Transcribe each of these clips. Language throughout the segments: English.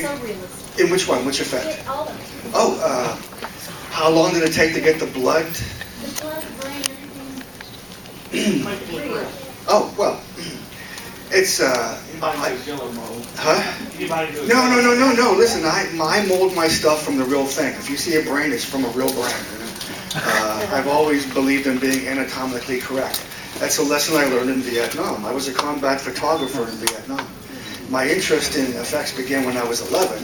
so realistic. In which one? Which effect? All of it. Oh, how long did it take to get the blood? The blood, the brain, everything. Oh, well, it's, Anybody do a killer mold? huh? Anybody do a No. Listen, I mold my stuff from the real thing. If you see a brain, it's from a real brain. You know? I've always believed in being anatomically correct. That's a lesson I learned in Vietnam. I was a combat photographer in Vietnam. My interest in effects began when I was 11,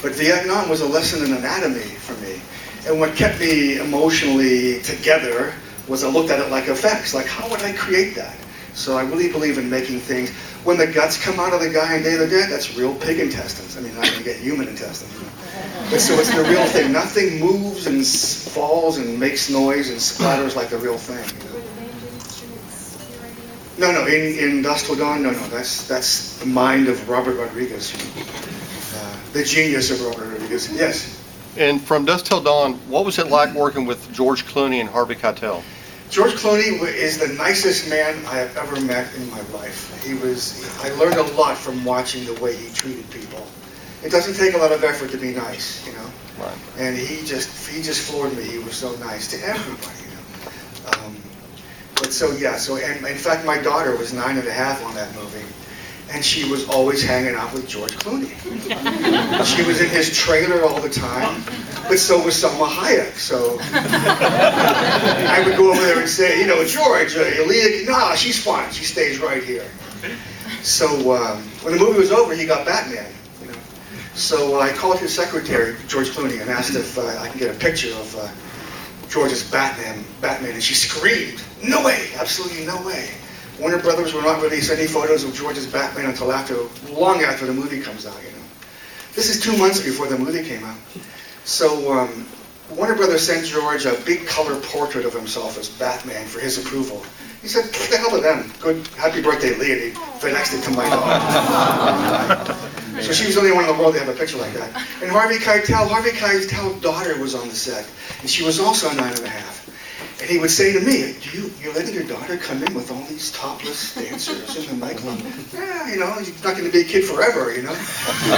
but Vietnam was a lesson in anatomy for me. And what kept me emotionally together was I looked at it like effects. Like, how would I create that? So I really believe in making things. When the guts come out of the guy in Day of the Dead, that's real pig intestines. I mean, not going to get human intestines. You know? But so it's the real thing. Nothing moves and falls and makes noise and splatters like the real thing. You know? No. In Dusk Till Dawn, no. That's the mind of Robert Rodriguez. The genius of Robert Rodriguez. Yes. And from Dusk Till Dawn, what was it like working with George Clooney and Harvey Keitel? George Clooney is the nicest man I have ever met in my life. I learned a lot from watching the way he treated people. It doesn't take a lot of effort to be nice, you know. Right. And he just floored me. He was so nice to everybody, you know. But so and in fact, my daughter was 9.5 on that movie. And she was always hanging out with George Clooney. She was in his trailer all the time, but so was Salma Hayek. So I would go over there and say, you know, George, Leah, no, she's fine. She stays right here. So when the movie was over, he got Batman. You know. So I called his secretary, George Clooney, and asked if I can get a picture of George's Batman, and she screamed, "No way! Absolutely no way!" Warner Brothers will not release any photos of George's Batman until long after the movie comes out, you know. This is 2 months before the movie came out. So Warner Brothers sent George a big color portrait of himself as Batman for his approval. He said, "What the hell with them? Good, happy birthday, Lee," and he FedExed it to my daughter. So she was the only one in the world to have a picture like that. And Harvey Keitel's daughter was on the set, and she was also 9.5. And he would say to me, you're letting your daughter come in with all these topless dancers in the nightclub? Yeah, you know, he's not going to be a kid forever, you know. So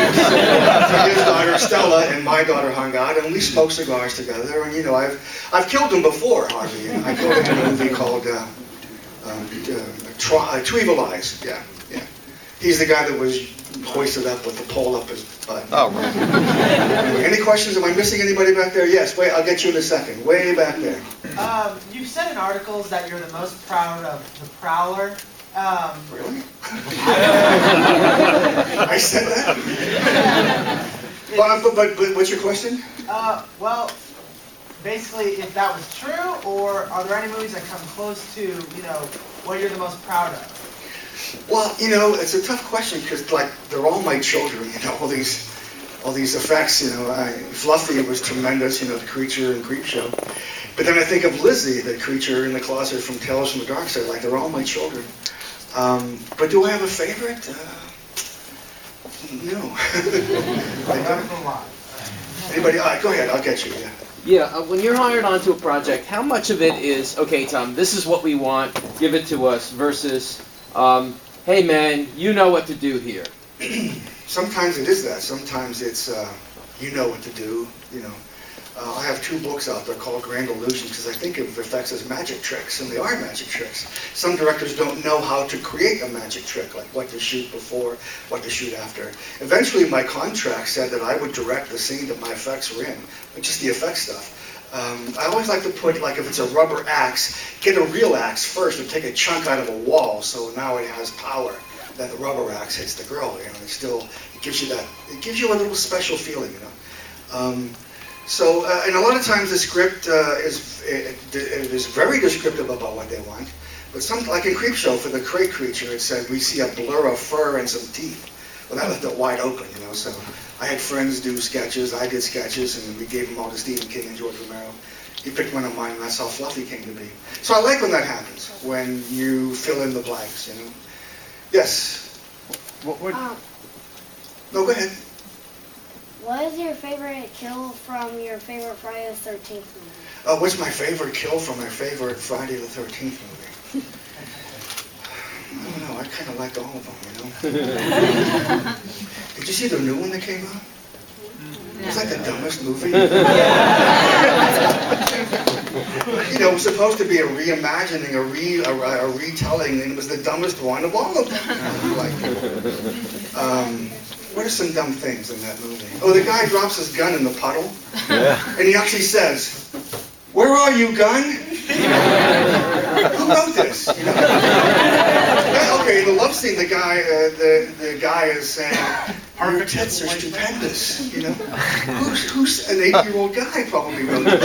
his daughter Stella and my daughter hung out, and we smoked cigars together. And you know, I've killed him before, Harvey. You know, I killed him in a movie called Two Evil Eyes. Yeah. He's the guy that was hoisted up with the pole up his butt. Oh, right. Anyway, any questions? Am I missing anybody back there? Yes. Wait, I'll get you in a second. Way back there. You've said in articles that you're the most proud of the Prowler. Really? I said that? But what's your question? Well, basically, if that was true, or are there any movies that come close to, you know, what you're the most proud of? Well, you know, it's a tough question because, like, they're all my children. You know, all these effects. You know, Fluffy was tremendous. You know, the creature in Creepshow. But then I think of Lizzie, the creature in the closet from Tales from the Dark Side. Like, they're all my children. But do I have a favorite? No. Anybody? Go ahead. I'll get you. Yeah. Yeah, when you're hired onto a project, how much of it is, okay, Tom, this is what we want, give it to us, versus, hey, man, you know what to do here? Sometimes it is that. Sometimes it's, you know what to do, you know. I have 2 books out there called Grand Illusions because I think of effects as magic tricks, and they are magic tricks. Some directors don't know how to create a magic trick, like what to shoot before, what to shoot after. Eventually, my contract said that I would direct the scene that my effects were in, just the effects stuff. I always like to put, like, if it's a rubber axe, get a real axe first and take a chunk out of a wall so now it has power. Then the rubber axe hits the girl, you know, it gives you a little special feeling, you know. And a lot of times the script is very descriptive about what they want. But like in Creepshow, for the crate creature, it said, we see a blur of fur and some teeth. Well, that left it wide open, you know. So I had friends do sketches, I did sketches, and we gave them all to Stephen King and George Romero. He picked one of mine, and that's how Fluffy came to be. So I like when that happens, when you fill in the blanks, you know. Yes? What would... No, go ahead. What is your favorite kill from your favorite Friday the 13th movie? What's my favorite kill from my favorite Friday the 13th movie? I don't know, I kind of like all of them, you know. Did you see the new one that came out? It was like the dumbest movie. You know, it was supposed to be a reimagining, a retelling, and it was the dumbest one of all of them. What are some dumb things in that movie? Oh, the guy drops his gun in the puddle, and he actually says, "Where are you, gun?" Who wrote this? You know? Okay, the love scene, the guy is saying, "Your tits are stupendous." You know, who's an 8-year-old guy probably wrote this.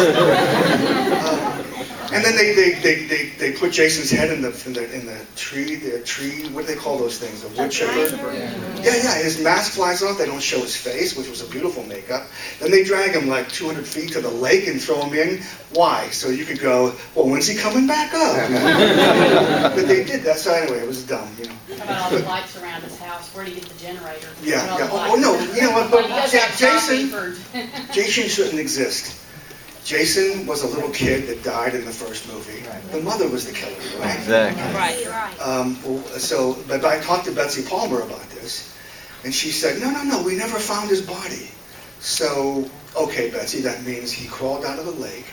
And then they put Jason's head in the tree. What do they call those things? A wood chipper. Yeah. His mask flies off. They don't show his face, which was a beautiful makeup. Then they drag him like 200 feet to the lake and throw him in. Why? So you could go, well, when's he coming back up? But they did that. So anyway, it was dumb. You know. How about all the lights around his house? Where do you get the generator? Yeah. Oh no. You know what? But Jason Jason shouldn't exist. Jason was a little kid that died in the first movie. The mother was the killer, right? Exactly. Right. But I talked to Betsy Palmer about this, and she said, no, we never found his body. So, okay, Betsy, that means he crawled out of the lake.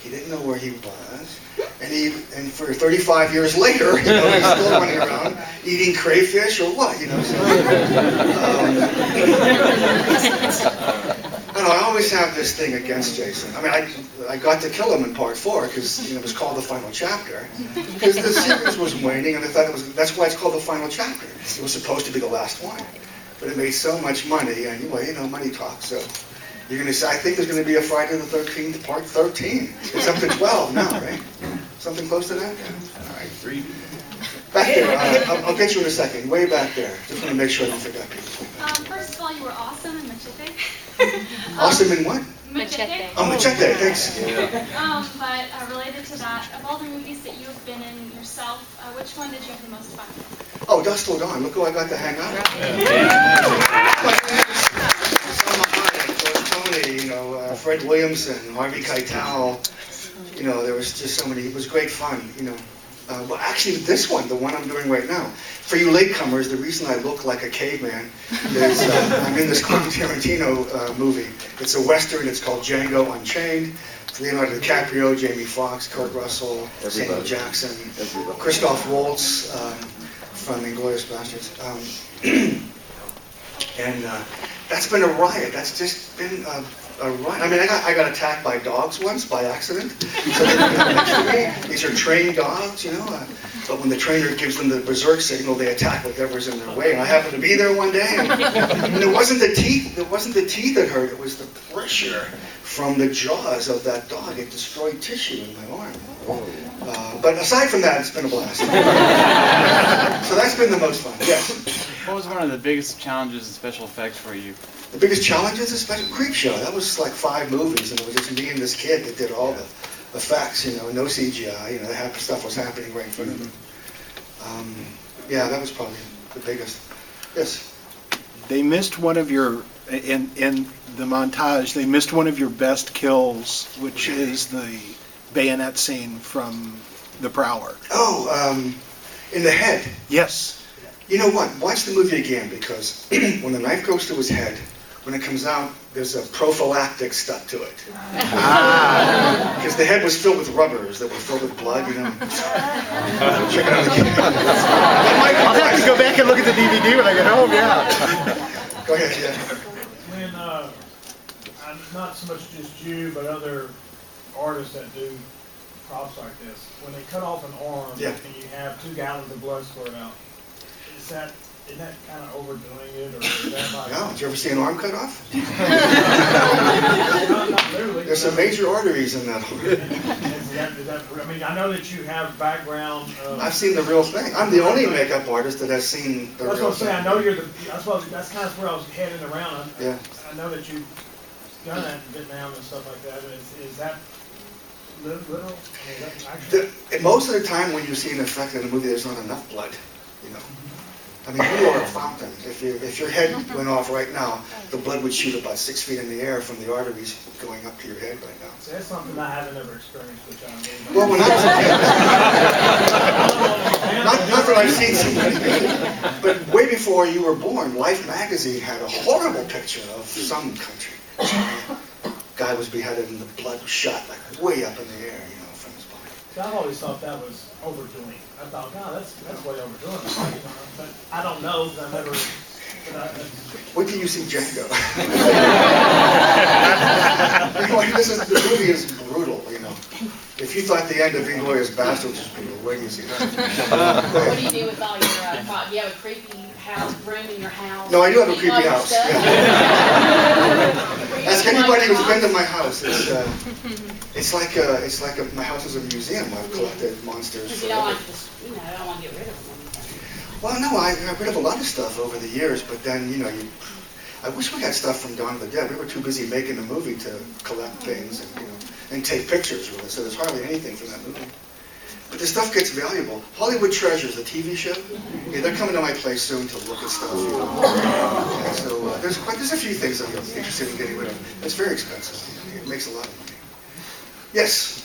He didn't know where he was, and for 35 years later, you know, he's still running around eating crayfish or what, you know. So, I always have this thing against Jason. I mean, I got to kill him in part 4 because it was called the final chapter. Because the series was waning, and I thought that's why it's called the final chapter. It was supposed to be the last one, but it made so much money anyway. You know, money talks. So you're gonna say, I think there's gonna be a Friday the 13th part 13. It's up to 12 now, right? Something close to that. All right, 3. Back there. I'll get you in a second. Way back there. Just want to make sure I don't forget people. First of all, you were awesome in Machete. Awesome in what? Machete. Oh, Machete, thanks. But related to that, of all the movies that you have been in yourself, which one did you have the most fun with? Oh, Dusk Till Dawn. Look who I got to hang out with. Tony, you know, Fred Williamson, Harvey Keitel. You know, there was just so many. It was great fun, you know. Well, actually, this one, the one I'm doing right now, for you latecomers, the reason I look like a caveman is I'm in this Quentin Tarantino movie. It's a Western. It's called Django Unchained. It's Leonardo DiCaprio, Jamie Foxx, Kurt Russell, Samuel Jackson, Christoph Waltz from Inglourious Basterds. And that's been a riot. That's just been a riot. I mean, I got attacked by dogs once by accident. So they come next to me. These are trained dogs, you know. But when the trainer gives them the berserk signal, they attack whatever's in their way. And I happened to be there one day, and it wasn't the teeth. It wasn't the teeth that hurt. It was the pressure from the jaws of that dog. It destroyed tissue in my arm. But aside from that, it's been a blast. So that's been the most fun. Yes. What was one of the biggest challenges in special effects for you? The biggest challenges, especially Creepshow. That was like 5 movies, and it was just me and this kid that did all the effects. You know, no CGI. You know, stuff was happening right in front of them. Yeah, that was probably the biggest. Yes. They missed one of your in the montage. They missed one of your best kills, which is the bayonet scene from The Prowler. Oh, in the head. Yes. You know what? Watch the movie again, because when the knife goes through his head, when it comes out, there's a prophylactic stuck to it. Because the head was filled with rubbers that were filled with blood, you know. Check it out again. I'll have to go back and look at the DVD when I get home, yeah. Go ahead, yeah. When, not so much just you, but other artists that do props like this, when they cut off an arm and you have 2 gallons of blood squirt out, isn't that kind of overdoing it, or is that like... No, did you ever see an arm cut off? Not literally. There's some major arteries in that arm. I mean, I know that you have background... I've seen the real thing. I'm the only makeup artist that has seen the real thing. That's what I'm saying. I know you're the... That's kind of where I was heading around. Yeah. I know that you've done that in Vietnam and stuff like that. Is that literal? I mean, actually... Most of the time when you see an effect in a movie, there's not enough blood, you know. I mean, you are a fountain. If your head went off right now, the blood would shoot about 6 feet in the air from the arteries going up to your head right now. So that's something I haven't ever experienced, which I'm... Well, when I was a kid... Not that I've seen somebody, but way before you were born, Life magazine had a horrible picture of some country. Guy was beheaded and the blood was shot like way up in the air, you know, from his body. So I've always thought that was overdoing. I thought, God, that's way overdoing it. But I don't know because I never. Wait till you see Django. The movie is brutal, you know. If you thought the end of Inglourious Basterds was brutal, wait till you see that. What do you do with all your, do you have a creepy room in your house? No, I do have a Keep all creepy your house. stuff? Ask anybody who's been to my house. It's like my house is a museum. I've collected monsters. Because you don't want to, I don't want to get rid of them. Well, no, I got rid of a lot of stuff over the years, but then, you know, I wish we had stuff from Dawn of the Dead. We were too busy making the movie to collect things and, you know, and take pictures with it, so there's hardly anything from that movie. But the stuff gets valuable. Hollywood Treasures, the TV show, yeah, they're coming to my place soon to look at stuff. You know. Yeah, so there's a few things I'm interested in getting rid of. It's very expensive. It makes a lot of money. Yes?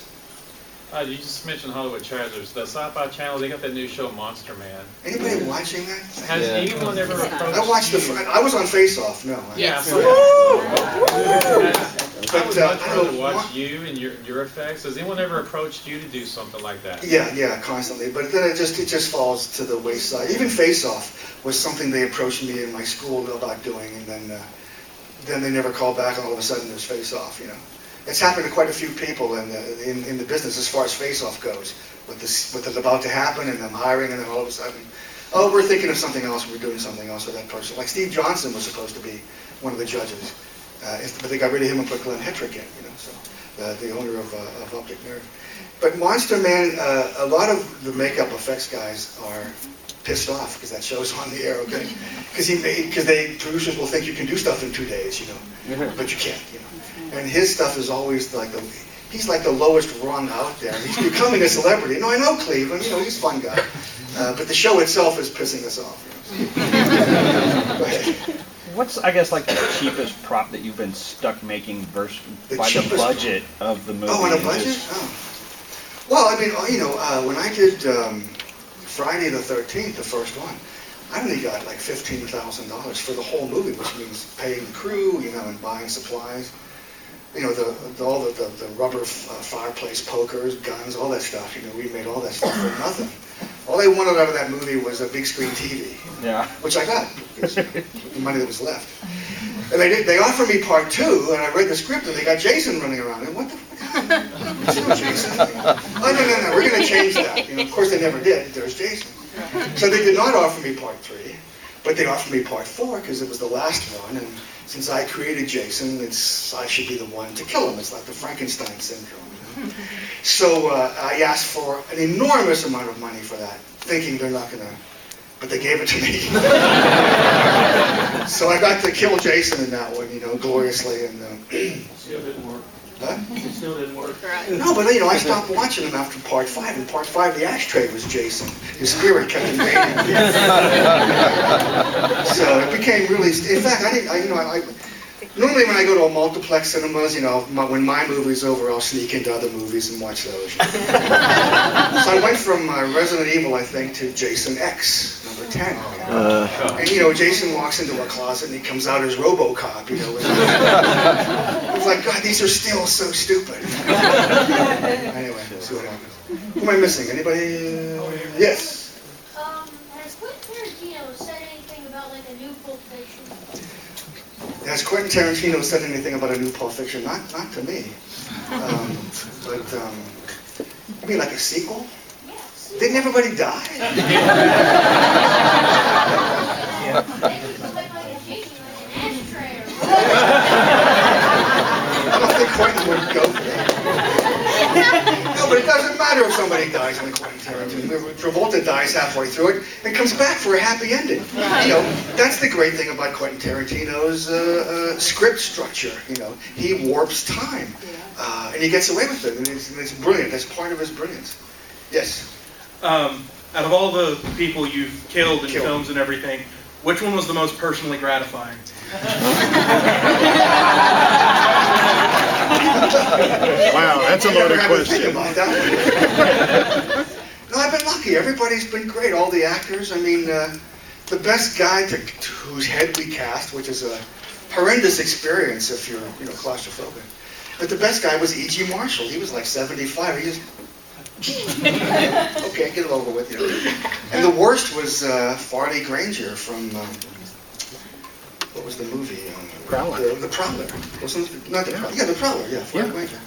You just mentioned Hollywood Treasures. The Sci-Fi Channel, they got that new show, Monster Man. Anybody watching that? Has anyone ever approached I watched I was on Face Off, no. Yeah, I would much rather watch you and your effects. Has anyone ever approached you to do something like that? Yeah, constantly. But then it just falls to the wayside. Even Face Off was something they approached me in my school about doing, and then they never called back, and all of a sudden there's Face Off, you know. It's happened to quite a few people in the business as far as Face Off goes, with is about to happen and them hiring, and then all of a sudden, oh, we're thinking of something else, we're doing something else with that person. Like Steve Johnson was supposed to be one of the judges, but they got rid of him and put Glenn Hetrick in, you know, so the owner of Optic Nerve. But Monster Man, a lot of the makeup effects guys are pissed off because that show's on the air, okay? Because producers will think you can do stuff in 2 days, you know, but you can't, you know. And his stuff is always like he's like the lowest rung out there. He's becoming a celebrity. No, I know Cleveland, you know, he's a fun guy. But the show itself is pissing us off. You know, Go ahead. What's, I guess, like the cheapest prop that you've been stuck making versus the budget of the movie? Oh, on a budget? Oh. Well, I mean, you know, when I did Friday the 13th, the first one, I only got like $15,000 for the whole movie, which means paying the crew, you know, and buying supplies. You know, all the rubber fireplace pokers, guns, all that stuff. You know, we made all that stuff for nothing. All they wanted out of that movie was a big screen TV, which I got, because the money that was left. And they offered me part 2, and I read the script, and they got Jason running around. And what the fuck? There's no Jason. Oh, no, we're going to change that. You know, of course, they never did. There's Jason. So they did not offer me part 3, but they offered me part 4 because it was the last one. And since I created Jason, I should be the one to kill him. It's like the Frankenstein syndrome. You know? So I asked for an enormous amount of money for that, thinking they're not going to, but they gave it to me. So I got to kill Jason in that one, you know, gloriously. And still didn't work. Huh? It still didn't work. No, but you know, I stopped watching him after part 5. In part 5, the ashtray was Jason. His spirit kept invading. So it became really. In fact, normally when I go to a multiplex cinemas, you know, when my movie's over, I'll sneak into other movies and watch those. So I went from Resident Evil, I think, to Jason X, number 10. And you know, Jason walks into a closet and he comes out as RoboCop. You know, it's like, God, these are still so stupid. Anyway, let's see what happens. Who am I missing? Anybody? Yes. Has Quentin Tarantino said anything about like a new Pulp Fiction? Has Quentin Tarantino said anything about a new Pulp Fiction? Not to me. You mean like a sequel? Yes. Didn't everybody die? I don't think Quentin would go for that. No, but it doesn't matter if somebody dies in the Quentin Tarantino. Travolta dies halfway through it and comes back for a happy ending. You know, that's the great thing about Quentin Tarantino's script structure. You know, he warps time, and he gets away with it, and it's brilliant. That's part of his brilliance. Yes. Out of all the people you've killed in films and everything, which one was the most personally gratifying? Wow, that's a loaded question. Think about that. No, I've I've been lucky. Everybody's been great. All the actors. I mean, the best guy whose head we cast, which is a horrendous experience if you're, claustrophobic. But the best guy was E.G. Marshall. He was like 75. He just okay, get it over with, And the worst was Farley Granger from what was the movie? Prowler. The Prowler. Wasn't it? Not the Prowler. Yeah, the Prowler. Yeah, Farley Granger.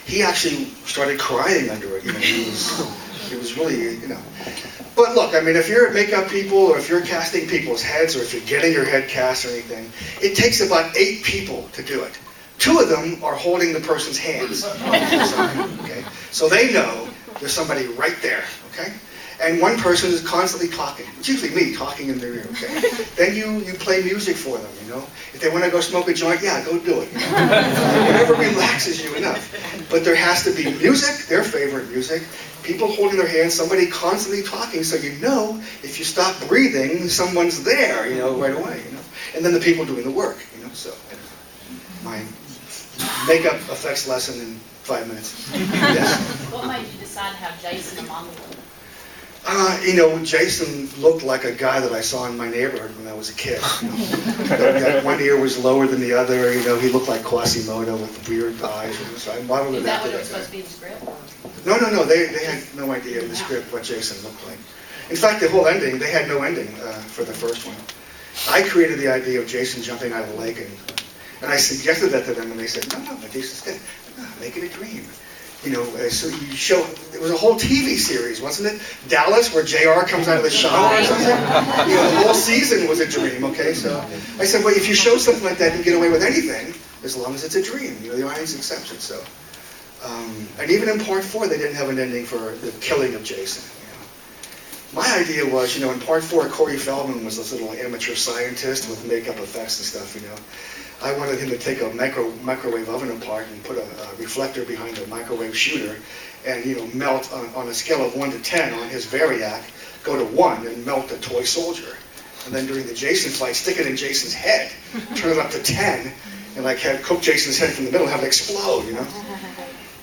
He actually started crying under it. He was really, But look, I mean, if you're makeup people, or if you're casting people's heads, or if you're getting your head cast or anything, it takes about 8 people to do it. 2 of them are holding the person's hands. Okay, so they know there's somebody right there. Okay, and one person is constantly talking. It's usually me talking in their ear. Okay, then you play music for them. If they want to go smoke a joint, yeah, go do it. Whatever relaxes you enough. But there has to be music, their favorite music. People holding their hands, somebody constantly talking, so if you stop breathing, someone's there, right away, And then the people doing the work, so my makeup effects lesson in 5 minutes. Yes. What made you decide to have Jason a monologue? Jason looked like a guy that I saw in my neighborhood when I was a kid. One ear was lower than the other. He looked like Quasimodo with weird eyes. So I modeled Is it that after what it was that supposed to be in the script? No. They had no idea in the script what Jason looked like. In fact, the whole ending, they had no ending for the first one. I created the idea of Jason jumping out of the lake, and I suggested that to them, and they said, no, Jason's dead. Make it a dream. So you show, it was a whole TV series, wasn't it? Dallas, where JR comes out of the shower or something. The whole season was a dream, okay? So I said, well, if you show something like that, you can get away with anything, as long as it's a dream. The audience accepts it, so. And even in part 4, they didn't have an ending for the killing of Jason. My idea was, in part 4, Corey Feldman was this little amateur scientist with makeup effects and stuff, I wanted him to take a microwave oven apart and put a reflector behind a microwave shooter and, melt on a scale of 1 to 10 on his Variac, go to 1 and melt a toy soldier. And then during the Jason fight, stick it in Jason's head, turn it up to 10, and cook Jason's head from the middle and have it explode,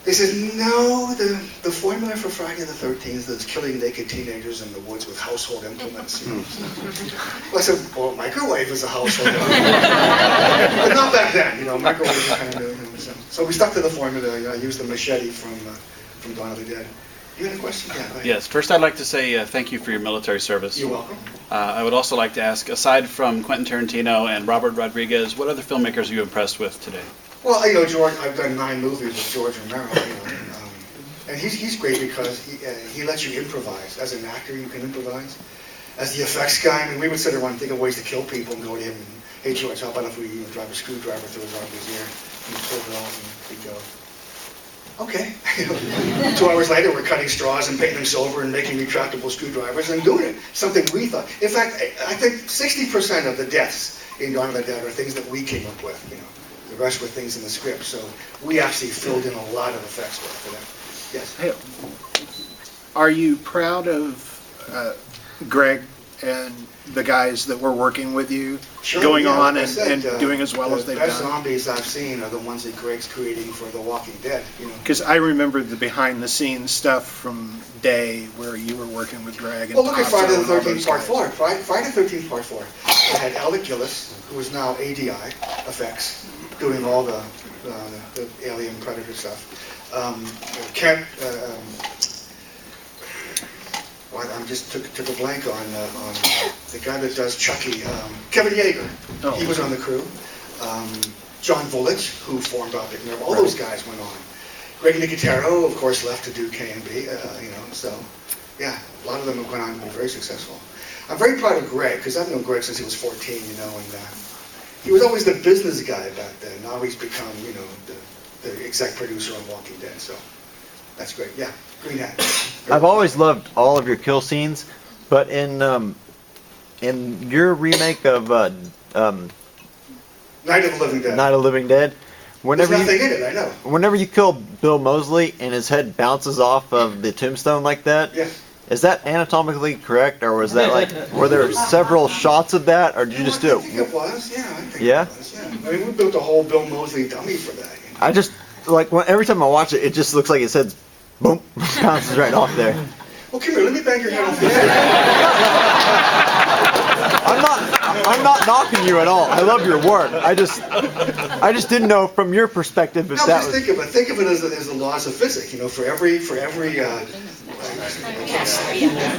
They said, no, the formula for Friday the 13th is killing naked teenagers in the woods with household implements. Well, I said, well, microwave is a household implement. But not back then, microwave was kind of new. So we stuck to the formula. I used the machete from Dawn of the Dead. You had a question? Yeah, go ahead. Yes, first I'd like to say thank you for your military service. You're welcome. I would also like to ask, aside from Quentin Tarantino and Robert Rodriguez, what other filmmakers are you impressed with today? Well, George, I've done 9 movies with George Romero, and he's great because he lets you improvise. As an actor, you can improvise. As the effects guy, we would sit around and think of ways to kill people and go to him and, hey, George, how about if we drive a screwdriver through his arm, his ear, and pull it off, and we'd go, okay. 2 hours later, we're cutting straws and painting them silver and making retractable screwdrivers and doing it. Something we thought. In fact, I think 60% of the deaths in Dawn of the Dead are things that we came up with, The rest were things in the script, so we actually filled in a lot of effects work for them. Yes. Hey, are you proud of Greg and the guys that were working with you going on and doing as well as they've done? The best zombies I've seen are the ones that Greg's creating for The Walking Dead. Because I remember the behind-the-scenes stuff from Day where you were working with Greg. Well, look at Friday the 13th Part 4. Friday the 13th Part 4. I had Alec Gillis, who is now ADI effects, doing all the Alien Predator stuff. Kent, I just took a blank on the guy that does Chucky, Kevin Yeager. Oh. He was on the crew. John Vulich, who formed Optic Nerve. All those guys went on. Greg Nicotero, of course, left to do K&B. So yeah, a lot of them have gone on to be very successful. I'm very proud of Greg because I've known Greg since he was 14. And he was always the business guy back then. Now he's become, the exec producer on Walking Dead. So that's great. Yeah, Green Hat. I've always loved all of your kill scenes, but in your remake of Night of the Living Dead. Night of the Living Dead, there's nothing in it, I know. Whenever you kill Bill Moseley and his head bounces off of the tombstone like that, yes. Is that anatomically correct, or was that were there several shots of that, or did you just do it? I think it was, yeah. I think Yeah? it was, yeah. We built a whole Bill Moseley dummy for that. I just, every time I watch it, it just looks like his head's, boom, bounces right off there. Well, come here, let me bang your head on the I'm not knocking you at all. I love your work. I just didn't know from your perspective if No, that just was. think of it as the laws of physics. You know, for every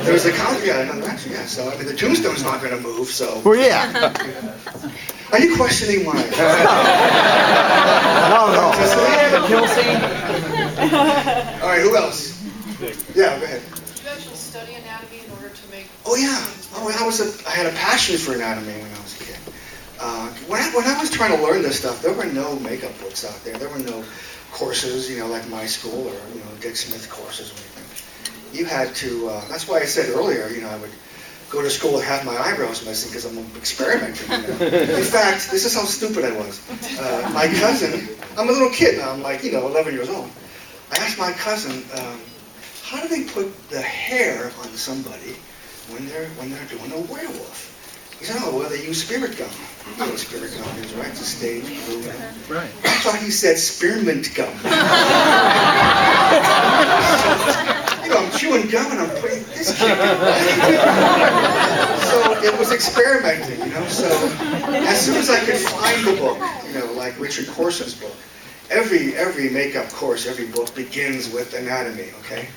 there's a count. Yeah, no, actually, yeah. So I mean, the tombstone's not going to move. So. Well, yeah. Are you questioning my? No. The kill scene. All right, who else? Yeah, go ahead. Did you actually study anatomy in order to make? Oh yeah. Oh, I had a passion for anatomy when I was a kid. When I was trying to learn this stuff, there were no makeup books out there. There were no courses, you know, like my school or Dick Smith courses or anything. You had to. That's why I said earlier, you know, I would go to school and have my eyebrows missing because I'm experimenting. You know? In fact, this is how stupid I was. My cousin, I'm a little kid now. I'm like 11 years old. I asked my cousin, how do they put the hair on somebody when they're doing a werewolf? He said, oh, well, they use spirit gum. You know what spirit gum is, right? It's a stage glue. Right. I thought he said spearmint gum. I'm chewing gum and I'm putting this kid. So it was experimenting, So as soon as I could find the book, like Richard Corson's book, every makeup course, every book begins with anatomy, okay?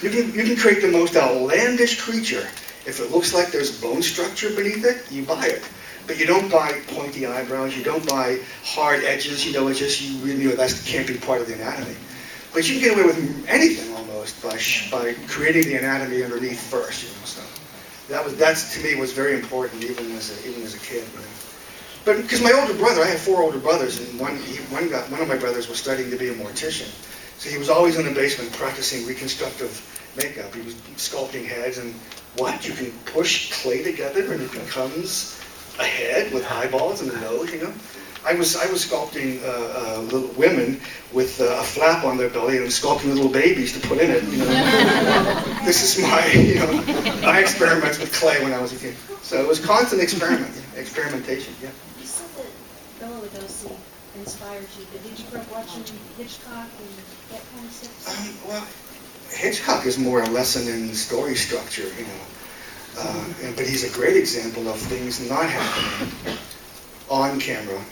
You can create the most outlandish creature. If it looks like there's bone structure beneath it, you buy it. But you don't buy pointy eyebrows, you don't buy hard edges, it's just, that can't be part of the anatomy. But you can get away with anything almost by creating the anatomy underneath first, So that to me was very important, even as a kid. But because my older brother, I had 4 older brothers, and one of my brothers was studying to be a mortician. So he was always in the basement practicing reconstructive makeup. He was sculpting heads, and you can push clay together and it becomes a head with eyeballs and a nose, I was sculpting little women with a flap on their belly and sculpting little babies to put in it. This is my my experiments with clay when I was a kid. So it was constant experimentation. Yeah. You said that Bela Lugosi inspired you, but did you grow up watching Hitchcock and that kind of stuff? Well, Hitchcock is more a lesson in story structure, but he's a great example of things not happening on camera,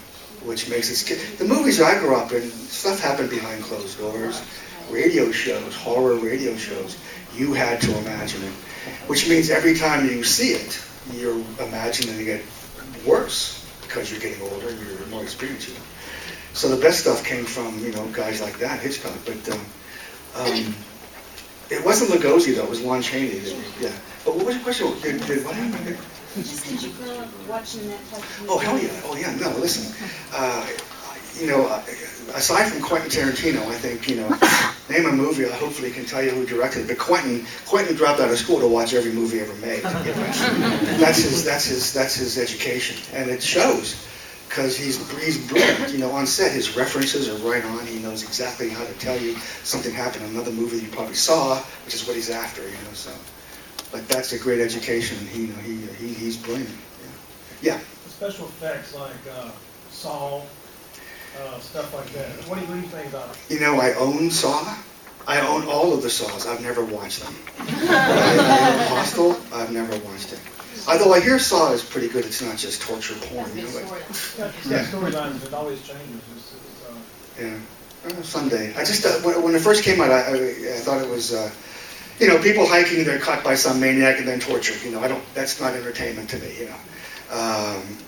which makes it scary. The movies I grew up in, stuff happened behind closed doors. Radio shows, horror radio shows, you had to imagine it, which means every time you see it, you're imagining it worse because you're getting older and you're more experienced. So the best stuff came from guys like that, Hitchcock. But it wasn't Lugosi though; it was Lon Chaney. Yeah. But what was your question? Did what happened? Just did you grow up watching that type of movie? Oh hell yeah! Oh yeah! No, listen. Aside from Quentin Tarantino, I think name a movie. I hopefully can tell you who directed it. But Quentin dropped out of school to watch every movie ever made. That's his education, and it shows. Because he's brilliant, on set his references are right on. He knows exactly how to tell you something happened in another movie you probably saw, which is what he's after, So, but that's a great education. He's brilliant. Yeah. The special effects like Saw, stuff like that. What do you think about it? I own Saw. I own all of the Saws. I've never watched them. I own Hostel. I've never watched it. Although I hear Saw is pretty good, it's not just torture porn. Storylines, it always changes. Yeah. Someday. I just, when it first came out, I thought it was, people hiking, they're caught by some maniac and then tortured. That's not entertainment to me,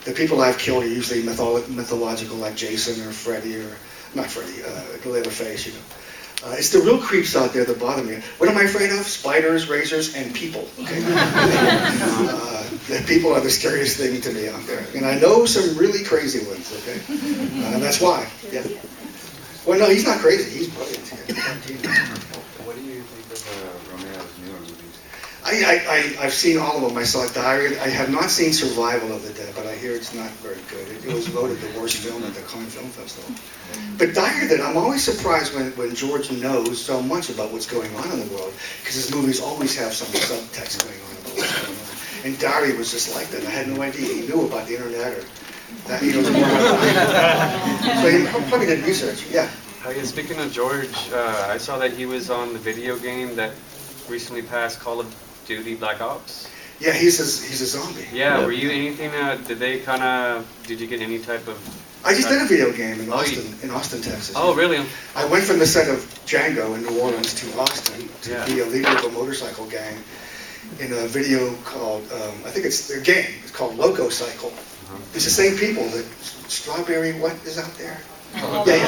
The people I've killed are usually mythological, like Jason or Freddy, or, not Freddy, Leatherface, It's the real creeps out there that bother me. What am I afraid of? Spiders, razors, and people. Okay? The people are the scariest thing to me out there. And I know some really crazy ones, okay? And that's why. Yeah. Well, no, he's not crazy. He's brilliant. What do you think of Romero's newer movies? I've seen all of them. I saw Diary. I have not seen Survival of the Dead, but I hear it's not very good. It was voted the worst film at the Cannes Film Festival. But Diary of the Dead, I'm always surprised when George knows so much about what's going on in the world, because his movies always have some subtext going on about what's going on. And Diary was just like that. I had no idea he knew about the internet or that he knows more about life. So he probably did research. Yeah. Speaking of George, I saw that he was on the video game that recently passed Call of Duty Black Ops? Yeah, he's a zombie. Yeah, were you anything, did you get any type of... I just did a video game in Austin, Texas. Oh, really? I went from the set of Django in New Orleans to Austin to be a leader of a motorcycle gang in a video called, I think it's their game, it's called Loco Cycle. It's the same people that Strawberry, what is out there? Yeah.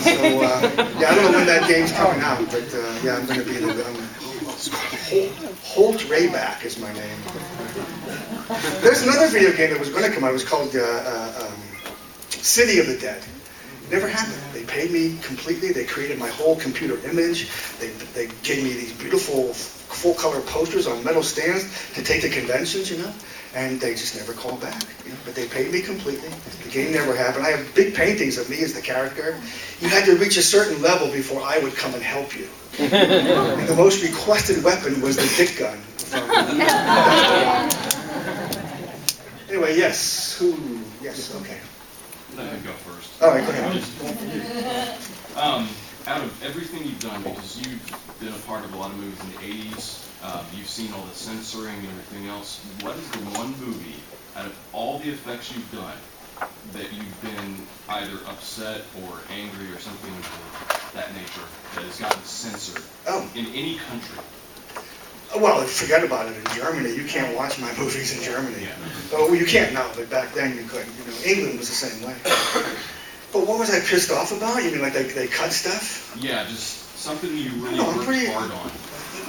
So, I don't know when that game's coming out, but yeah, I'm going to be the Holt Rayback is my name. There's another video game that was going to come out. It was called City of the Dead. It never happened. They paid me completely. They created my whole computer image. They gave me these beautiful full-color posters on metal stands to take to conventions, you know, and they just never called back. You know? But they paid me completely. The game never happened. I have big paintings of me as the character. You had to reach a certain level before I would come and help you. And the most requested weapon was the dick gun. Anyway, yes. Who? Yes. Okay. Let me go first. All right, go ahead. Out of everything you've done, because you've been a part of a lot of movies in the 80s, you've seen all the censoring and everything else, what is the one movie, out of all the effects you've done, that you've been either upset or angry or something of that nature, that has gotten censored in any country? Well, forget about it in Germany. You can't watch my movies in Germany. Oh, well, you can't now, but back then you could. You know, England was the same way. But what was I pissed off about? You mean like they cut stuff? Yeah, just something you really worked hard on.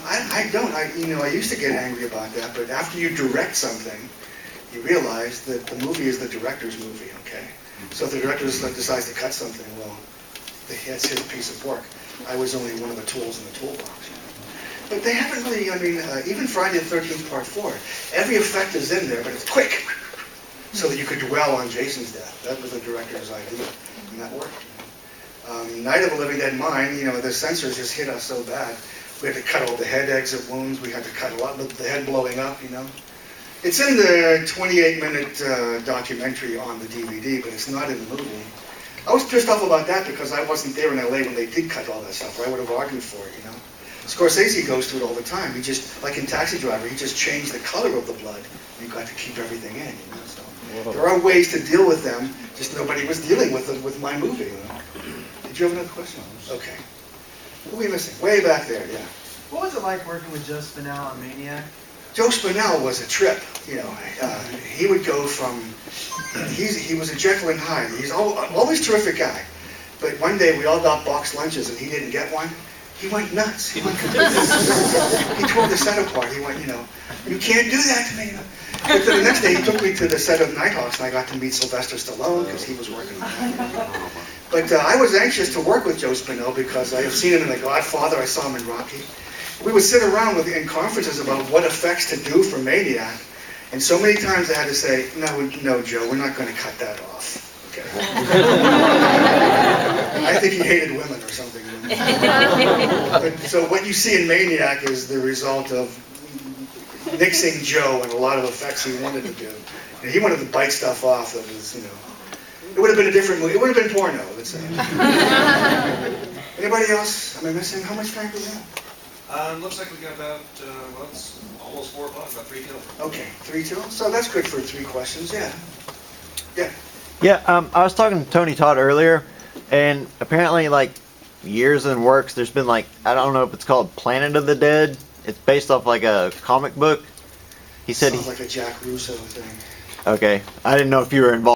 I don't. I used to get angry about that, but after you direct something, you realize that the movie is the director's movie, okay? So if the director decides to cut something, well, that's his piece of work. I was only one of the tools in the toolbox. But they haven't really, even Friday the 13th Part 4, every effect is in there, but it's quick, so that you could dwell on Jason's death. That was the director's idea, and that worked. Night of the Living Dead Mine, the censors just hit us so bad. We had to cut all the head exit wounds, we had to cut a lot of the head blowing up, It's in the 28-minute documentary on the DVD, but it's not in the movie. I was pissed off about that because I wasn't there in LA when they did cut all that stuff, or I would have argued for it, Scorsese goes through it all the time. He just, like in Taxi Driver, he just changed the color of the blood. And you got to keep everything in, So there are ways to deal with them, just nobody was dealing with it with my movie, Did you have another question? Okay. Who are we missing? Way back there, yeah. What was it like working with Joe Spinell on Maniac? Joe Spinell was a trip, he would go from, he was a Jekyll and Hyde. He's always terrific guy. But one day we all got boxed lunches and he didn't get one. He went nuts. He tore the set apart. He went, you can't do that to me. But then the next day he took me to the set of Nighthawks and I got to meet Sylvester Stallone because he was working on that. But I was anxious to work with Joe Spinell because I have seen him in The Godfather. I saw him in Rocky. We would sit around in conferences about what effects to do for Maniac. And so many times I had to say, no, Joe, we're not going to cut that off. Okay. I think he hated women or something. But, so what you see in Maniac is the result of nixing Joe and a lot of effects he wanted to do. And he wanted to bite stuff off that was, it would have been a different movie. It would have been porno, let's say. Anybody else? Am I missing? How much time do we have? Looks like we got about, it's almost 4 o'clock, about 3 till. Okay, 3 till? So that's good for 3 questions, yeah. Yeah. Yeah, I was talking to Tony Todd earlier, and apparently, years in works, there's been I don't know if it's called Planet of the Dead. It's based off a comic book. He said sounds like a Jack Russo thing. Okay, I didn't know if you were involved.